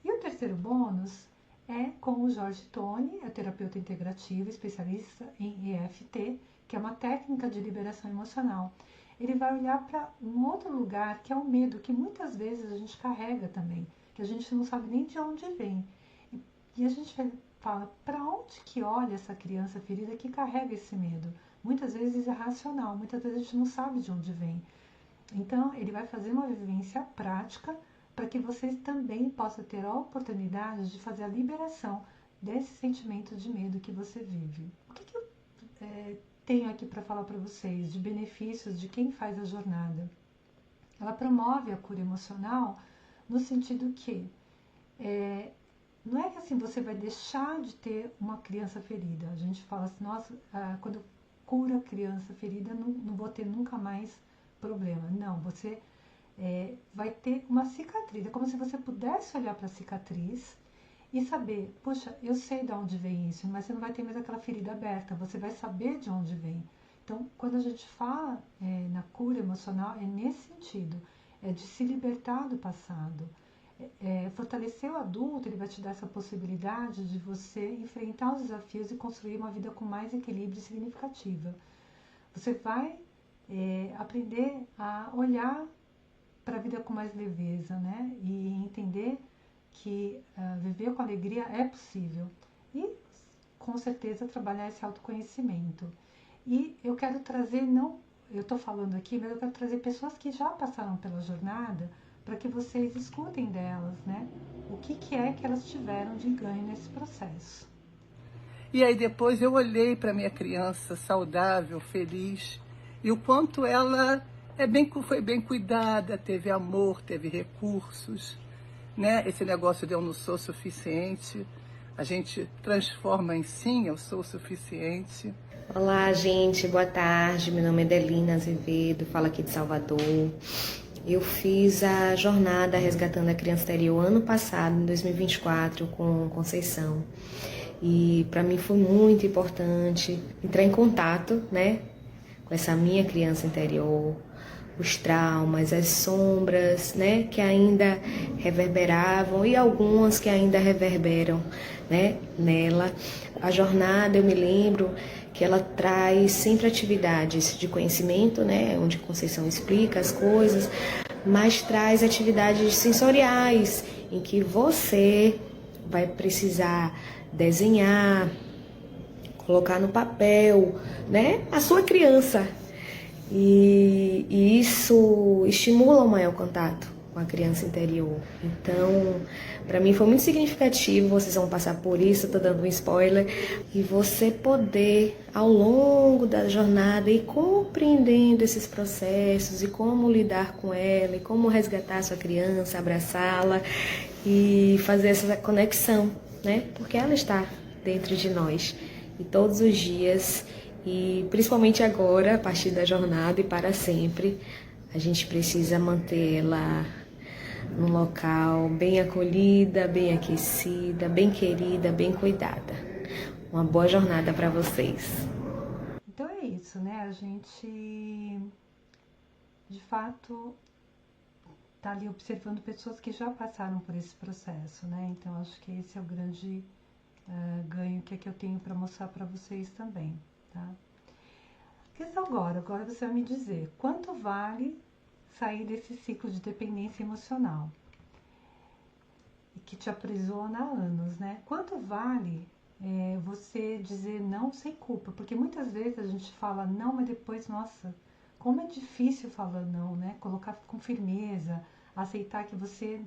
E o terceiro bônus é com o Jorge Toni, é terapeuta integrativo, especialista em EFT, que é uma técnica de liberação emocional. Ele vai olhar para um outro lugar, que é o medo, que muitas vezes a gente carrega também, que a gente não sabe nem de onde vem. E a gente fala, para onde que olha essa criança ferida que carrega esse medo? Muitas vezes é racional, muitas vezes a gente não sabe de onde vem. Então, ele vai fazer uma vivência prática para que vocês também possam ter a oportunidade de fazer a liberação desse sentimento de medo que você vive. O que eu tenho aqui para falar para vocês de benefícios de quem faz a jornada? Ela promove a cura emocional no sentido que não é que assim você vai deixar de ter uma criança ferida. A gente fala assim, nossa, quando eu curo a criança ferida, não vou ter nunca mais problema. Não, você vai ter uma cicatriz. É como se você pudesse olhar para a cicatriz e saber, puxa, eu sei de onde vem isso, mas você não vai ter mais aquela ferida aberta, você vai saber de onde vem. Então, quando a gente fala na cura emocional, é nesse sentido, é de se libertar do passado. Fortalecer o adulto, ele vai te dar essa possibilidade de você enfrentar os desafios e construir uma vida com mais equilíbrio e significativa. Você vai aprender a olhar para a vida com mais leveza, né? E entender que viver com alegria é possível. E, com certeza, trabalhar esse autoconhecimento. E eu quero trazer, eu estou falando aqui, mas eu quero trazer pessoas que já passaram pela jornada para que vocês escutem delas, né? O que é que elas tiveram de ganho nesse processo. E aí depois eu olhei para minha criança saudável, feliz, e o quanto ela foi bem cuidada, teve amor, teve recursos, né? Esse negócio de eu não sou suficiente, a gente transforma em sim, eu sou suficiente. Olá, gente, boa tarde. Meu nome é Delina Azevedo, falo aqui de Salvador. Eu fiz a jornada Resgatando a Criança Interior ano passado, em 2024, com Conceição. E para mim foi muito importante entrar em contato, né, com essa minha criança interior, os traumas, as sombras, né, que ainda reverberavam e algumas que ainda reverberam, né, nela. A jornada, eu me lembro que ela traz sempre atividades de conhecimento, né, onde Conceição explica as coisas, mas traz atividades sensoriais em que você vai precisar desenhar, colocar no papel, né, a sua criança. E isso estimula o maior contato com a criança interior. Então, para mim foi muito significativo, vocês vão passar por isso, estou dando um spoiler, e você poder, ao longo da jornada, ir compreendendo esses processos e como lidar com ela, e como resgatar a sua criança, abraçá-la e fazer essa conexão, né? Porque ela está dentro de nós e todos os dias, e principalmente agora, a partir da jornada e para sempre, a gente precisa mantê-la num local bem acolhida, bem aquecida, bem querida, bem cuidada. Uma boa jornada para vocês. Então é isso, né? A gente, de fato, está ali observando pessoas que já passaram por esse processo, né? Então acho que esse é o grande ganho que eu tenho para mostrar para vocês também, tá? A questão agora você vai me dizer, quanto vale sair desse ciclo de dependência emocional e que te aprisiona há anos, né? Quanto vale você dizer não sem culpa? Porque muitas vezes a gente fala não, mas depois, nossa, como é difícil falar não, né? Colocar com firmeza, aceitar que você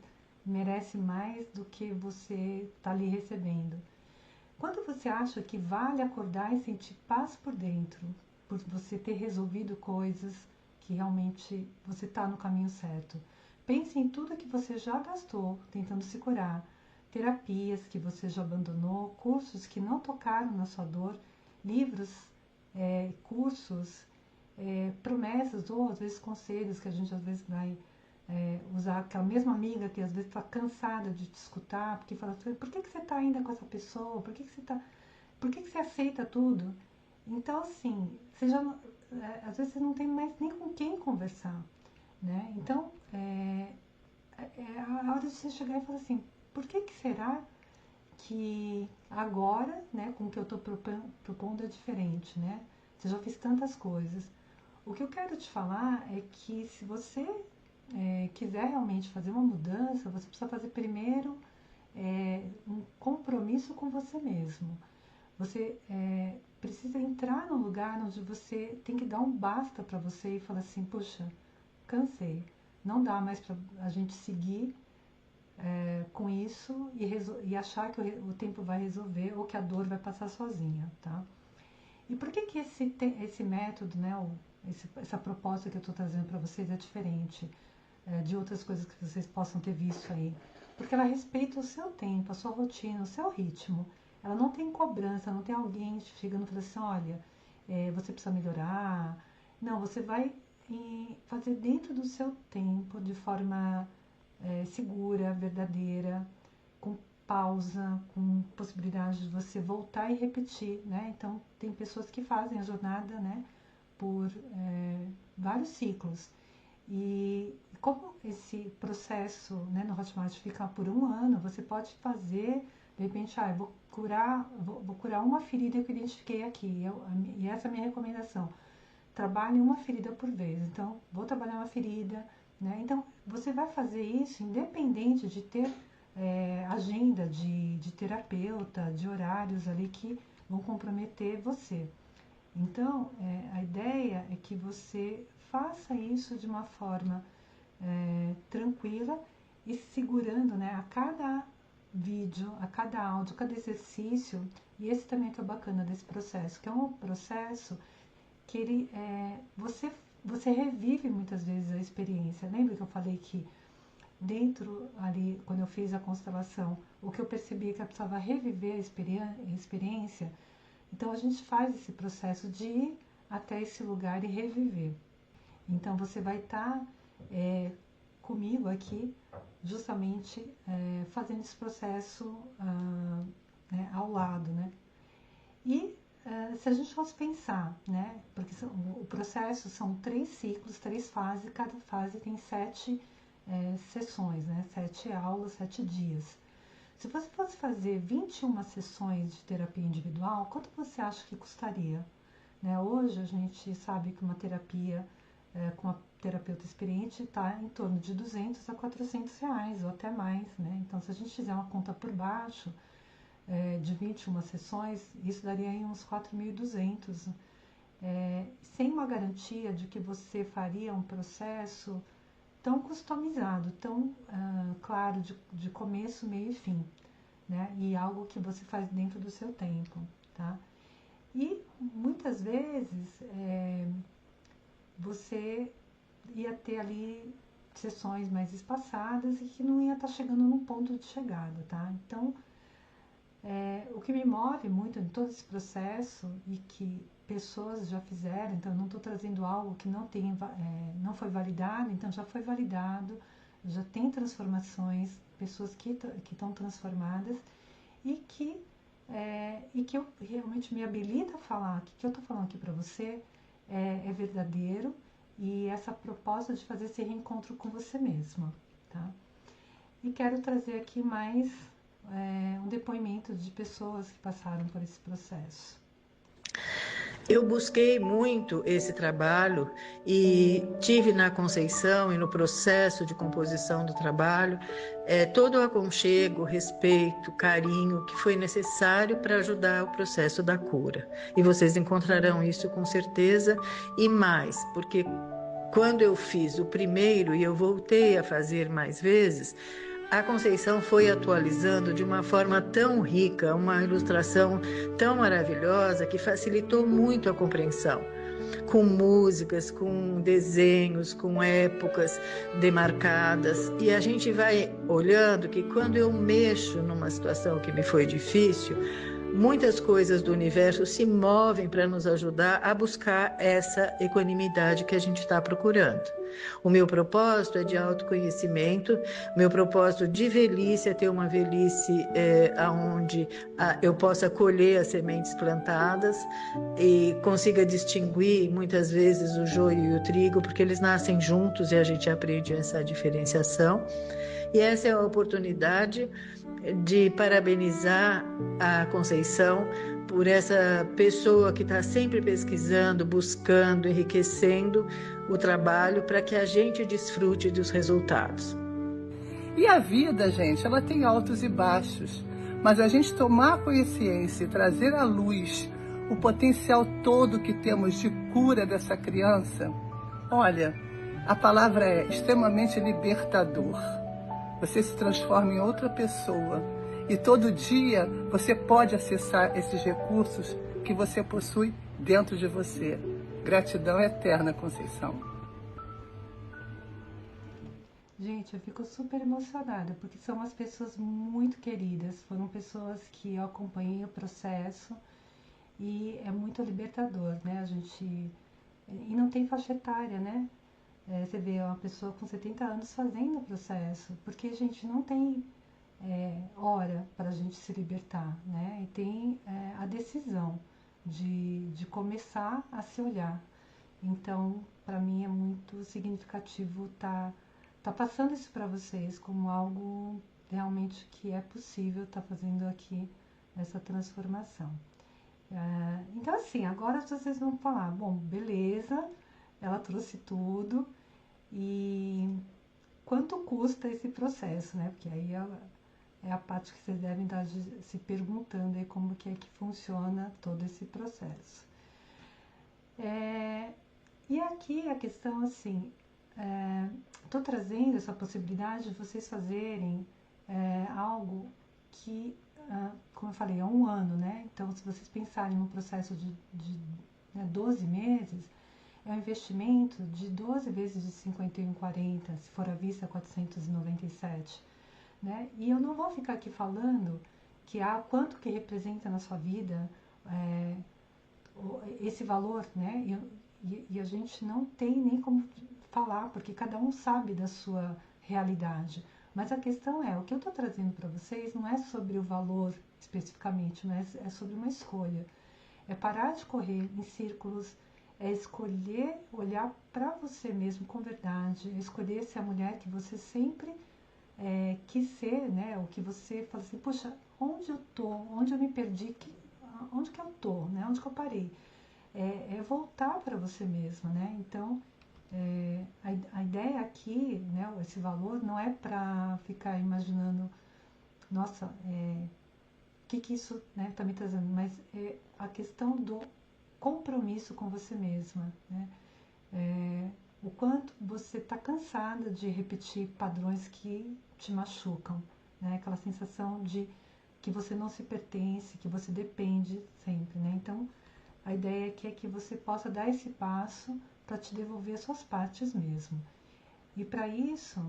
merece mais do que você está ali recebendo. Quando você acha que vale acordar e sentir paz por dentro, por você ter resolvido coisas que realmente você está no caminho certo. Pense em tudo que você já gastou tentando se curar, terapias que você já abandonou, cursos que não tocaram na sua dor, livros, cursos, promessas ou às vezes conselhos que a gente às vezes vai usar aquela mesma amiga que às vezes está cansada de te escutar, porque fala assim, por que você está ainda com essa pessoa? Por que você aceita tudo? Então, assim, você já, às vezes você não tem mais nem com quem conversar, né? Então, é a hora de você chegar e falar assim, por que será que agora, né, com o que eu estou propondo é diferente, né? Você já fez tantas coisas. O que eu quero te falar é que se você quiser realmente fazer uma mudança, você precisa fazer primeiro um compromisso com você mesmo. Você precisa entrar num lugar onde você tem que dar um basta para você e falar assim, puxa, cansei, não dá mais para a gente seguir com isso e achar que o tempo vai resolver ou que a dor vai passar sozinha, tá? E por que esse método, né, essa proposta que eu estou trazendo para vocês é diferente de outras coisas que vocês possam ter visto aí? Porque ela respeita o seu tempo, a sua rotina, o seu ritmo. Ela não tem cobrança, não tem alguém chegando e falando assim, olha, você precisa melhorar. Não, você vai fazer dentro do seu tempo, de forma segura, verdadeira, com pausa, com possibilidade de você voltar e repetir, né? Então, tem pessoas que fazem a jornada, né, por vários ciclos. E como esse processo, né, no Hotmart fica por 1 ano, você pode fazer, de repente, eu vou curar uma ferida que eu identifiquei aqui, e essa é a minha recomendação. Trabalhe uma ferida por vez. Então, vou trabalhar uma ferida, né? Então, você vai fazer isso independente de ter agenda de terapeuta, de horários ali que vão comprometer você. Então, a ideia é que você faça isso de uma forma tranquila e segurando, né, a cada vídeo, a cada áudio, a cada exercício. E esse também que é o bacana desse processo, que é um processo que ele, você revive muitas vezes a experiência. Lembra que eu falei que dentro ali, quando eu fiz a constelação, o que eu percebi é que eu precisava reviver a experiência. Então a gente faz esse processo de ir até esse lugar e reviver. Então você vai estar comigo aqui, justamente fazendo esse processo né, ao lado, né? E se a gente fosse pensar, né? Porque o processo são 3 ciclos, 3 fases, cada fase tem 7 sessões, né? 7 aulas, 7 dias. Se você fosse fazer 21 sessões de terapia individual, quanto você acha que custaria? Né? Hoje a gente sabe que uma terapia com uma terapeuta experiente está em torno de R$200 a R$400 ou até mais, né? Então, se a gente fizer uma conta por baixo de 21 sessões, isso daria aí uns 4.200, sem uma garantia de que você faria um processo tão customizado, tão claro, de começo, meio e fim, né? E algo que você faz dentro do seu tempo, tá? E muitas vezes você ia ter ali sessões mais espaçadas e que não ia estar chegando num ponto de chegada, tá? Então, o que me move muito em todo esse processo e que pessoas já fizeram, então eu não estou trazendo algo que não foi validado, então já foi validado, já tem transformações, pessoas que estão transformadas e que eu realmente me habilita a falar que o que eu estou falando aqui para você é verdadeiro, e essa proposta de fazer esse reencontro com você mesma, tá? E quero trazer aqui mais um depoimento de pessoas que passaram por esse processo. Eu busquei muito esse trabalho e tive na Conceição e no processo de composição do trabalho todo o aconchego, respeito, carinho que foi necessário para ajudar o processo da cura. E vocês encontrarão isso com certeza, e mais, porque quando eu fiz o primeiro e eu voltei a fazer mais vezes, a Conceição foi atualizando de uma forma tão rica, uma ilustração tão maravilhosa que facilitou muito a compreensão, com músicas, com desenhos, com épocas demarcadas. E a gente vai olhando que quando eu mexo numa situação que me foi difícil, muitas coisas do universo se movem para nos ajudar a buscar essa equanimidade que a gente está procurando. O meu propósito é de autoconhecimento, meu propósito de velhice é ter uma velhice onde eu possa colher as sementes plantadas e consiga distinguir muitas vezes o joio e o trigo, porque eles nascem juntos e a gente aprende essa diferenciação. E essa é a oportunidade de parabenizar a Conceição por essa pessoa que está sempre pesquisando, buscando, enriquecendo o trabalho para que a gente desfrute dos resultados. E a vida, gente, ela tem altos e baixos, mas a gente tomar consciência e trazer à luz o potencial todo que temos de cura dessa criança, olha, a palavra é extremamente libertador. Você se transforma em outra pessoa e todo dia você pode acessar esses recursos que você possui dentro de você. Gratidão eterna, Conceição. Gente, eu fico super emocionada, porque são umas pessoas muito queridas, foram pessoas que eu acompanhei o processo e é muito libertador, né? E não tem faixa etária, né? Você vê uma pessoa com 70 anos fazendo o processo, porque a gente não tem hora para a gente se libertar, né? E tem a decisão de começar a se olhar. Então, para mim é muito significativo tá passando isso para vocês como algo realmente que é possível estar fazendo aqui essa transformação. Então, assim, agora vocês vão falar, bom, beleza, ela trouxe tudo, e quanto custa esse processo, né? Porque aí é a parte que vocês devem estar se perguntando aí como que é que funciona todo esse processo. E aqui a questão, assim, estou trazendo essa possibilidade de vocês fazerem algo que, como eu falei, é um ano, né? Então, se vocês pensarem num processo de 12 meses, é um investimento de 12 vezes de 51,40, se for à vista 497, né? E eu não vou ficar aqui falando que quanto que representa na sua vida esse valor, né? E a gente não tem nem como falar, porque cada um sabe da sua realidade. Mas a questão o que eu estou trazendo para vocês não é sobre o valor especificamente, mas é sobre uma escolha. É parar de correr em círculos, é escolher olhar para você mesmo com verdade, é escolher ser a mulher que você sempre quis ser, né? O que você fala assim, poxa, onde eu tô? Onde eu me perdi? Onde que eu tô? Né? Onde que eu parei? É voltar para você mesma, né? Então, a ideia aqui, né, esse valor, não é para ficar imaginando, nossa, o que isso está me trazendo, mas é a questão do compromisso com você mesma, né? O quanto você está cansada de repetir padrões que te machucam, né? Aquela sensação de que você não se pertence, que você depende sempre, né? Então, a ideia aqui é que você possa dar esse passo para te devolver as suas partes mesmo. E para isso,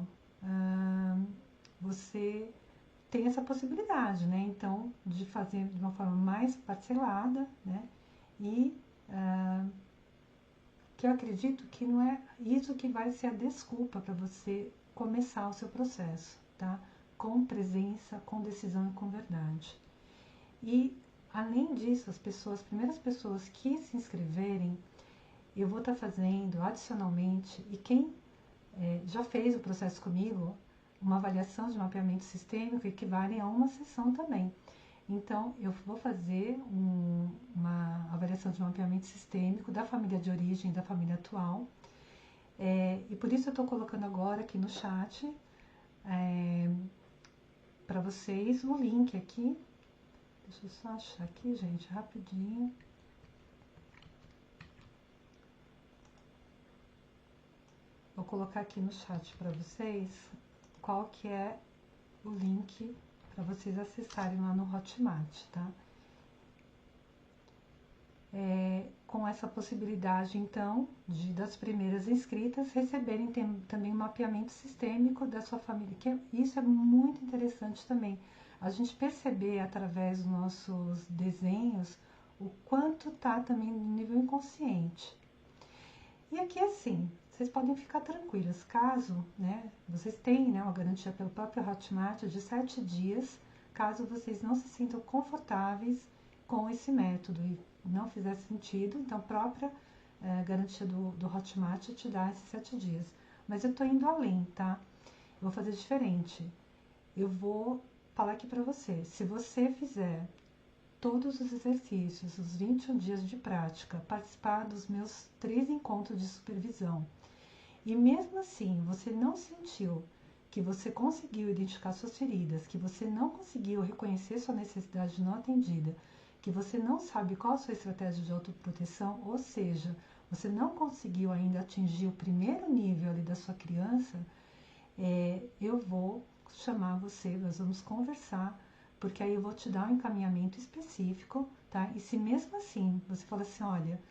você tem essa possibilidade, né? Então, de fazer de uma forma mais parcelada, né? E que eu acredito que não é isso que vai ser a desculpa para você começar o seu processo, tá? Com presença, com decisão e com verdade. E, além disso, as primeiras pessoas que se inscreverem, eu vou estar fazendo adicionalmente, e quem já fez o processo comigo, uma avaliação de mapeamento sistêmico equivale a uma sessão também. Então, eu vou fazer uma avaliação de mapeamento sistêmico da família de origem e da família atual. E por isso eu estou colocando agora aqui no chat para vocês o link aqui. Deixa eu só achar aqui, gente, rapidinho. Vou colocar aqui no chat para vocês qual que é o link para vocês acessarem lá no Hotmart, tá? Com essa possibilidade, então, das primeiras inscritas receberem também um mapeamento sistêmico da sua família, isso é muito interessante também. a gente perceber através dos nossos desenhos o quanto tá também no nível inconsciente. E aqui assim, vocês podem ficar tranquilas, caso, né, vocês tenham, né, uma garantia pelo próprio Hotmart de 7 dias, caso vocês não se sintam confortáveis com esse método e não fizer sentido, então a própria garantia do Hotmart te dá esses 7 dias. Mas eu tô indo além, tá? Eu vou fazer diferente. Eu vou falar aqui pra você, se você fizer todos os exercícios, os 21 dias de prática, participar dos meus 3 encontros de supervisão, e mesmo assim você não sentiu que você conseguiu identificar suas feridas, que você não conseguiu reconhecer sua necessidade não atendida, que você não sabe qual a sua estratégia de autoproteção, ou seja, você não conseguiu ainda atingir o primeiro nível ali da sua criança, eu vou chamar você, nós vamos conversar, porque aí eu vou te dar um encaminhamento específico, tá? E se mesmo assim você fala assim, olha,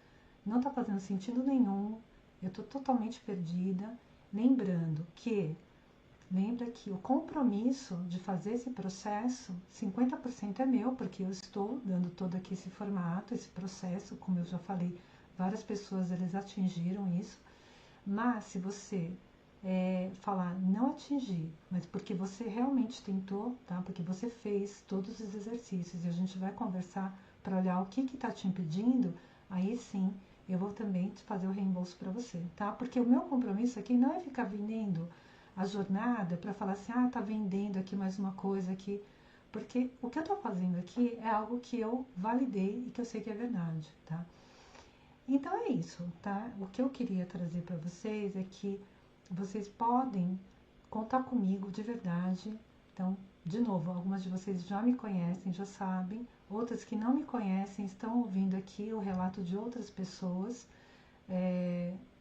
não tá fazendo sentido nenhum, eu tô totalmente perdida, lembra que o compromisso de fazer esse processo, 50% é meu, porque eu estou dando todo aqui esse formato, esse processo, como eu já falei, várias pessoas eles atingiram isso, mas se você falar não atingir, mas porque você realmente tentou, tá? Porque você fez todos os exercícios e a gente vai conversar para olhar o que está te impedindo, aí sim eu vou também te fazer o reembolso para você, tá? Porque o meu compromisso aqui não é ficar vendendo a jornada para falar assim, tá vendendo aqui mais uma coisa aqui, porque o que eu tô fazendo aqui é algo que eu validei e que eu sei que é verdade, tá? Então é isso, tá? O que eu queria trazer para vocês é que vocês podem contar comigo de verdade. Então, de novo, algumas de vocês já me conhecem, já sabem. Outras que não me conhecem estão ouvindo aqui o relato de outras pessoas,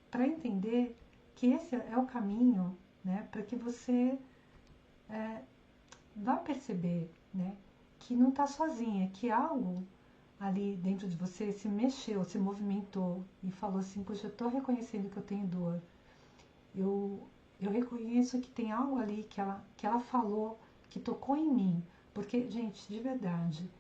para entender que esse é o caminho, né? Para que você vá perceber, né? Que não está sozinha, que algo ali dentro de você se mexeu, se movimentou e falou assim, poxa, eu estou reconhecendo que eu tenho dor. Eu reconheço que tem algo ali que ela falou, que tocou em mim. Porque, gente, de verdade,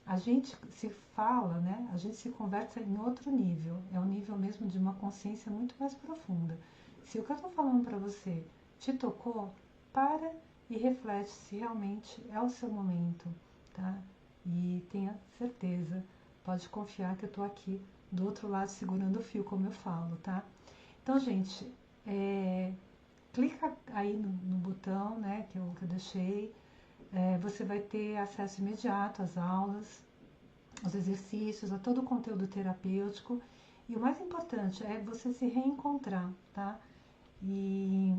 a gente se fala, né? A gente se conversa em outro nível. É um nível mesmo de uma consciência muito mais profunda. Se o que eu estou falando para você te tocou, para e reflete se realmente é o seu momento, tá? E tenha certeza, pode confiar que eu estou aqui do outro lado segurando o fio, como eu falo, tá? Então, gente, clica aí no botão, né, que eu deixei. Você vai ter acesso imediato às aulas, aos exercícios, a todo o conteúdo terapêutico. E o mais importante é você se reencontrar, tá? E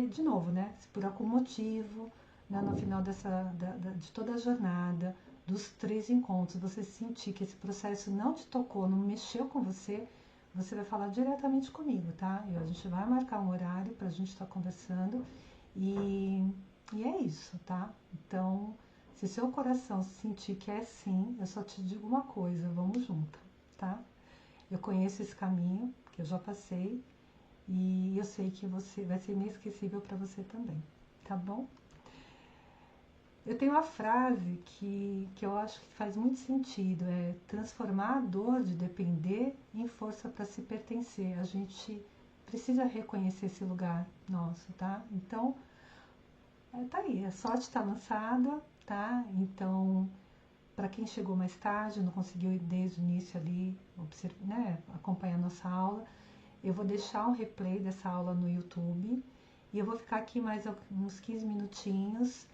de novo, né, se por algum motivo, né, no final de toda a jornada, dos 3 encontros, você sentir que esse processo não te tocou, não mexeu com você, você vai falar diretamente comigo, tá? A gente vai marcar um horário pra gente estar conversando e é isso, tá? Então, se seu coração sentir que é sim, eu só te digo uma coisa, vamos junto, tá? Eu conheço esse caminho, que eu já passei, e eu sei que você vai ser inesquecível para você também, tá bom? Eu tenho uma frase que eu acho que faz muito sentido, é transformar a dor de depender em força para se pertencer. A gente precisa reconhecer esse lugar nosso, tá? Então, tá aí, a sorte está lançada, tá? Então, para quem chegou mais tarde, não conseguiu ir desde o início ali, né, acompanhar a nossa aula, eu vou deixar um replay dessa aula no YouTube e eu vou ficar aqui mais uns 15 minutinhos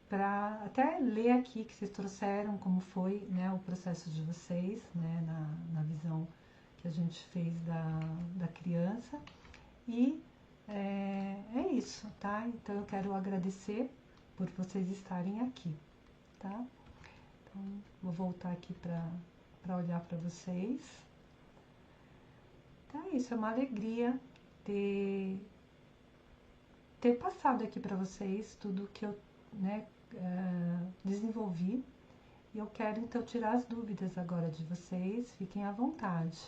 para até ler aqui que vocês trouxeram, como foi, né, o processo de vocês, né, na visão que a gente fez da criança. E é isso, tá? Então eu quero agradecer por vocês estarem aqui, tá? Então vou voltar aqui para olhar para vocês. Então é isso, é uma alegria ter passado aqui para vocês tudo que eu, né, desenvolvi. E eu quero então tirar as dúvidas agora de vocês, fiquem à vontade.